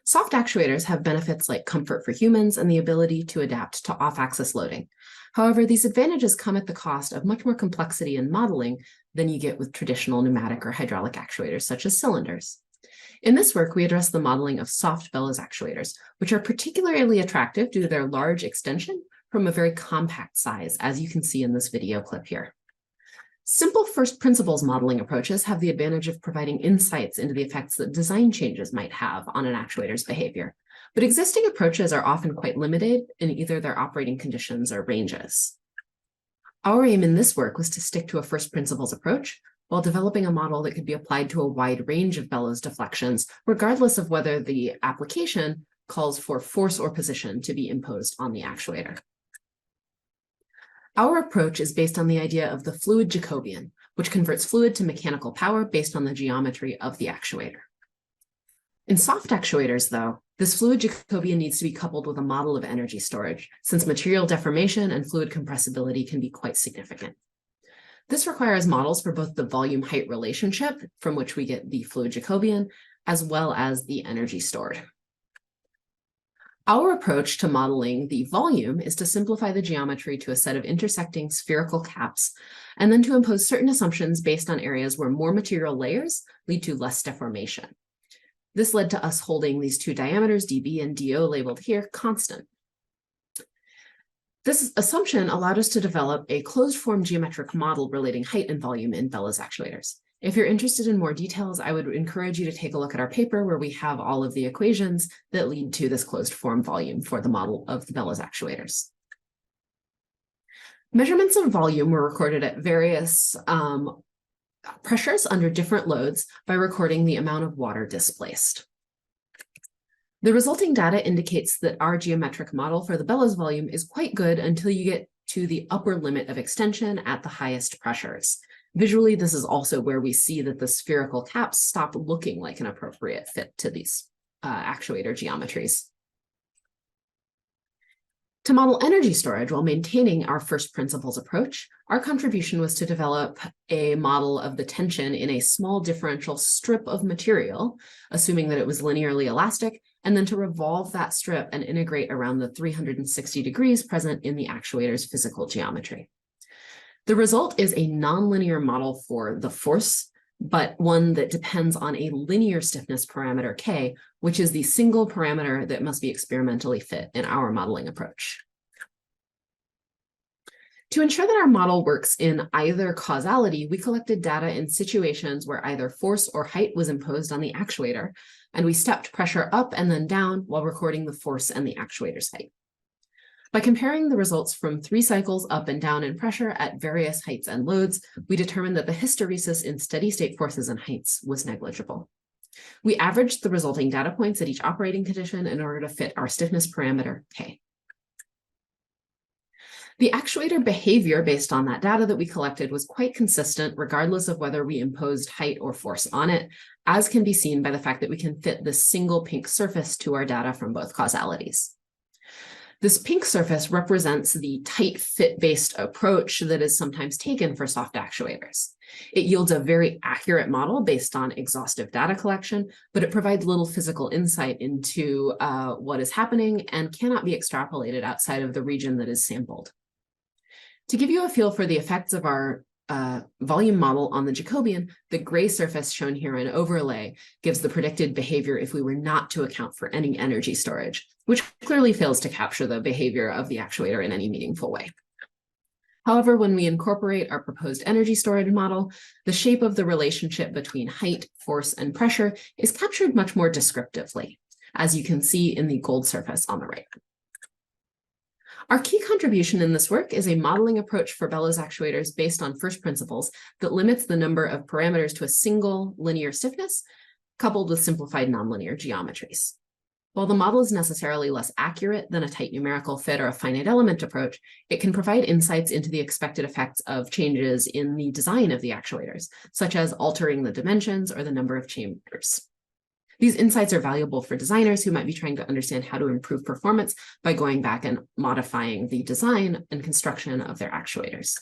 Soft actuators have benefits like comfort for humans and the ability to adapt to off-axis loading. However, these advantages come at the cost of much more complexity in modeling than you get with traditional pneumatic or hydraulic actuators, such as cylinders. In this work, we address the modeling of soft bellows actuators, which are particularly attractive due to their large extension from a very compact size, as you can see in this video clip here. Simple first principles modeling approaches have the advantage of providing insights into the effects that design changes might have on an actuator's behavior, but existing approaches are often quite limited in either their operating conditions or ranges. Our aim in this work was to stick to a first principles approach while developing a model that could be applied to a wide range of bellows deflections, regardless of whether the application calls for force or position to be imposed on the actuator. Our approach is based on the idea of the fluid Jacobian, which converts fluid to mechanical power based on the geometry of the actuator. In soft actuators, though, this fluid Jacobian needs to be coupled with a model of energy storage, since material deformation and fluid compressibility can be quite significant. This requires models for both the volume-height relationship, from which we get the fluid Jacobian, as well as the energy stored. Our approach to modeling the volume is to simplify the geometry to a set of intersecting spherical caps, and then to impose certain assumptions based on areas where more material layers lead to less deformation. This led to us holding these two diameters, dB and dO labeled here, constant. This assumption allowed us to develop a closed-form geometric model relating height and volume in bellows actuators. If you're interested in more details, I would encourage you to take a look at our paper where we have all of the equations that lead to this closed-form volume for the model of the bellows actuators. Measurements of volume were recorded at various pressures under different loads by recording the amount of water displaced. The resulting data indicates that our geometric model for the bellows volume is quite good until you get to the upper limit of extension at the highest pressures. Visually, this is also where we see that the spherical caps stop looking like an appropriate fit to these actuator geometries. To model energy storage while maintaining our first principles approach, our contribution was to develop a model of the tension in a small differential strip of material, assuming that it was linearly elastic, and then to revolve that strip and integrate around the 360 degrees present in the actuator's physical geometry. The result is a nonlinear model for the force, but one that depends on a linear stiffness parameter K, which is the single parameter that must be experimentally fit in our modeling approach. To ensure that our model works in either causality, we collected data in situations where either force or height was imposed on the actuator, and we stepped pressure up and then down while recording the force and the actuator's height. By comparing the results from 3 cycles up and down in pressure at various heights and loads, we determined that the hysteresis in steady-state forces and heights was negligible. We averaged the resulting data points at each operating condition in order to fit our stiffness parameter, K. The actuator behavior based on that data that we collected was quite consistent regardless of whether we imposed height or force on it, as can be seen by the fact that we can fit this single pink surface to our data from both causalities. This pink surface represents the tight fit-based approach that is sometimes taken for soft actuators. It yields a very accurate model based on exhaustive data collection, but it provides little physical insight into what is happening and cannot be extrapolated outside of the region that is sampled. To give you a feel for the effects of our volume model on the Jacobian, the gray surface shown here in overlay gives the predicted behavior if we were not to account for any energy storage, which clearly fails to capture the behavior of the actuator in any meaningful way. However, when we incorporate our proposed energy storage model, the shape of the relationship between height, force, and pressure is captured much more descriptively, as you can see in the gold surface on the right. Our key contribution in this work is a modeling approach for bellows actuators based on first principles that limits the number of parameters to a single linear stiffness, coupled with simplified nonlinear geometries. While the model is necessarily less accurate than a tight numerical fit or a finite element approach, it can provide insights into the expected effects of changes in the design of the actuators, such as altering the dimensions or the number of chambers. These insights are valuable for designers who might be trying to understand how to improve performance by going back and modifying the design and construction of their actuators.